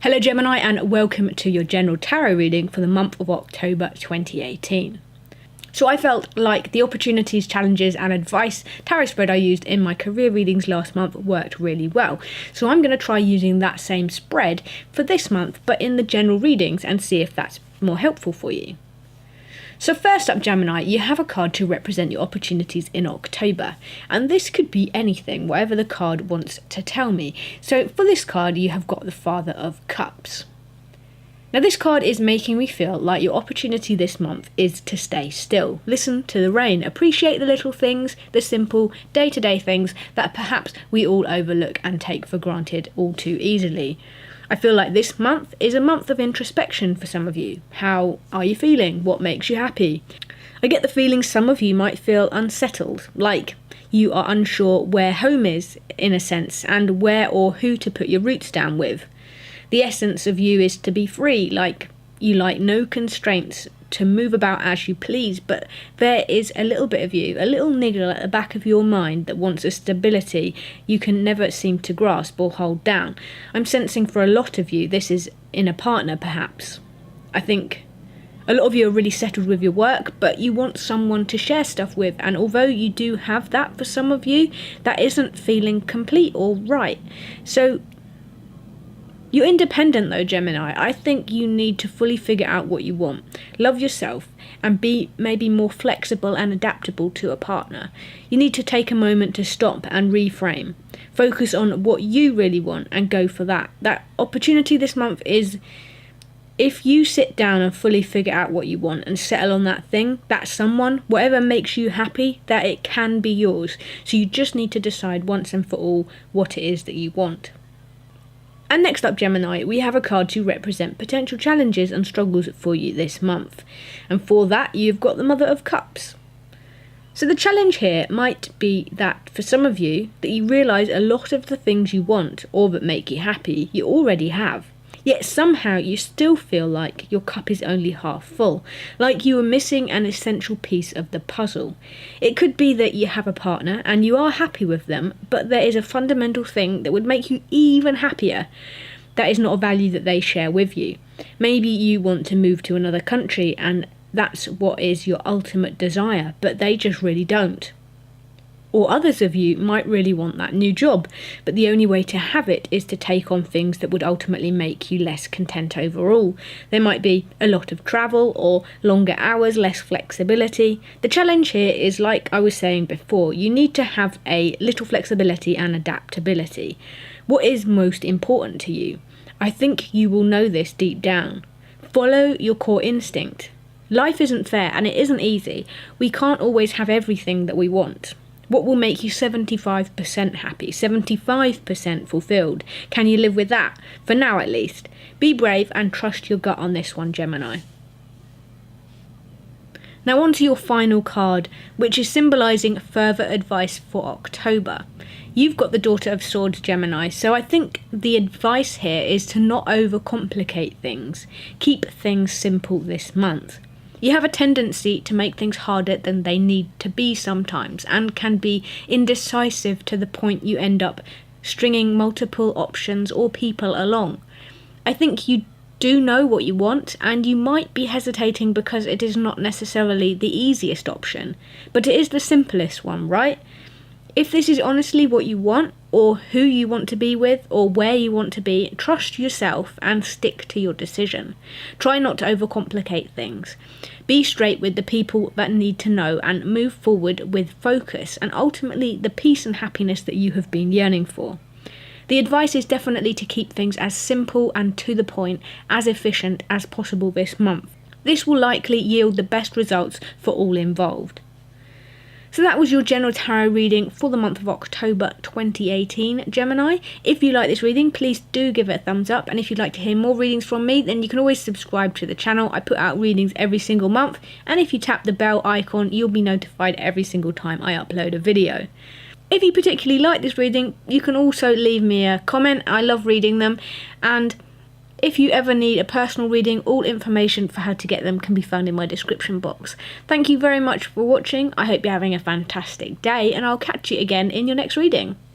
Hello Gemini, and welcome to your general tarot reading for the month of October 2018. So I felt like the opportunities, challenges and advice tarot spread I used in my career readings last month worked really well. So I'm going to try using that same spread for this month, but in the general readings, and see if that's more helpful for you. So first up, Gemini, you have a card to represent your opportunities in October, and this could be anything, whatever the card wants to tell me. So for this card, you have got the Father of Cups. Now this card is making me feel like your opportunity this month is to stay still. Listen to the rain, appreciate the little things, the simple day-to-day things that perhaps we all overlook and take for granted all too easily. I feel like this month is a month of introspection for some of you. How are you feeling? What makes you happy? I get the feeling some of you might feel unsettled, like you are unsure where home is, in a sense, and where or who to put your roots down with. The essence of you is to be free, like you like no constraints, to move about as you please, but there is a little bit of you, a little niggle at the back of your mind that wants a stability you can never seem to grasp or hold down. I'm sensing for a lot of you this is in a partner perhaps. I think a lot of you are really settled with your work, but you want someone to share stuff with, and although you do have that for some of you, that isn't feeling complete or right. So you're independent though, Gemini. I think you need to fully figure out what you want. Love yourself and be maybe more flexible and adaptable to a partner. You need to take a moment to stop and reframe. Focus on what you really want and go for that. That opportunity this month is, if you sit down and fully figure out what you want and settle on that thing, that someone, whatever makes you happy, that it can be yours. So you just need to decide once and for all what it is that you want. And next up, Gemini, we have a card to represent potential challenges and struggles for you this month. And for that, you've got the Mother of Cups. So the challenge here might be that for some of you, that you realise a lot of the things you want or that make you happy, you already have. Yet somehow you still feel like your cup is only half full, like you are missing an essential piece of the puzzle. It could be that you have a partner and you are happy with them, but there is a fundamental thing that would make you even happier. That is not a value that they share with you. Maybe you want to move to another country and that's what is your ultimate desire, but they just really don't. Or others of you might really want that new job, but the only way to have it is to take on things that would ultimately make you less content overall. There might be a lot of travel or longer hours, less flexibility. The challenge here is, like I was saying before, you need to have a little flexibility and adaptability. What is most important to you? I think you will know this deep down. Follow your core instinct. Life isn't fair and it isn't easy. We can't always have everything that we want. What will make you 75% happy, 75% fulfilled? Can you live with that? For now at least. Be brave and trust your gut on this one, Gemini. Now on to your final card, which is symbolising further advice for October. You've got the Daughter of Swords, Gemini, so I think the advice here is to not overcomplicate things. Keep things simple this month. You have a tendency to make things harder than they need to be sometimes, and can be indecisive to the point you end up stringing multiple options or people along. I think you do know what you want, and you might be hesitating because it is not necessarily the easiest option, but it is the simplest one, right? If this is honestly what you want, or who you want to be with, or where you want to be, trust yourself and stick to your decision. Try not to overcomplicate things. Be straight with the people that need to know and move forward with focus and ultimately the peace and happiness that you have been yearning for. The advice is definitely to keep things as simple and to the point, as efficient as possible this month. This will likely yield the best results for all involved. So that was your general tarot reading for the month of October 2018, Gemini. If you like this reading, please do give it a thumbs up. And if you'd like to hear more readings from me, then you can always subscribe to the channel. I put out readings every single month. And if you tap the bell icon, you'll be notified every single time I upload a video. If you particularly like this reading, you can also leave me a comment. I love reading them. And if you ever need a personal reading, all information for how to get them can be found in my description box. Thank you very much for watching. I hope you're having a fantastic day, and I'll catch you again in your next reading.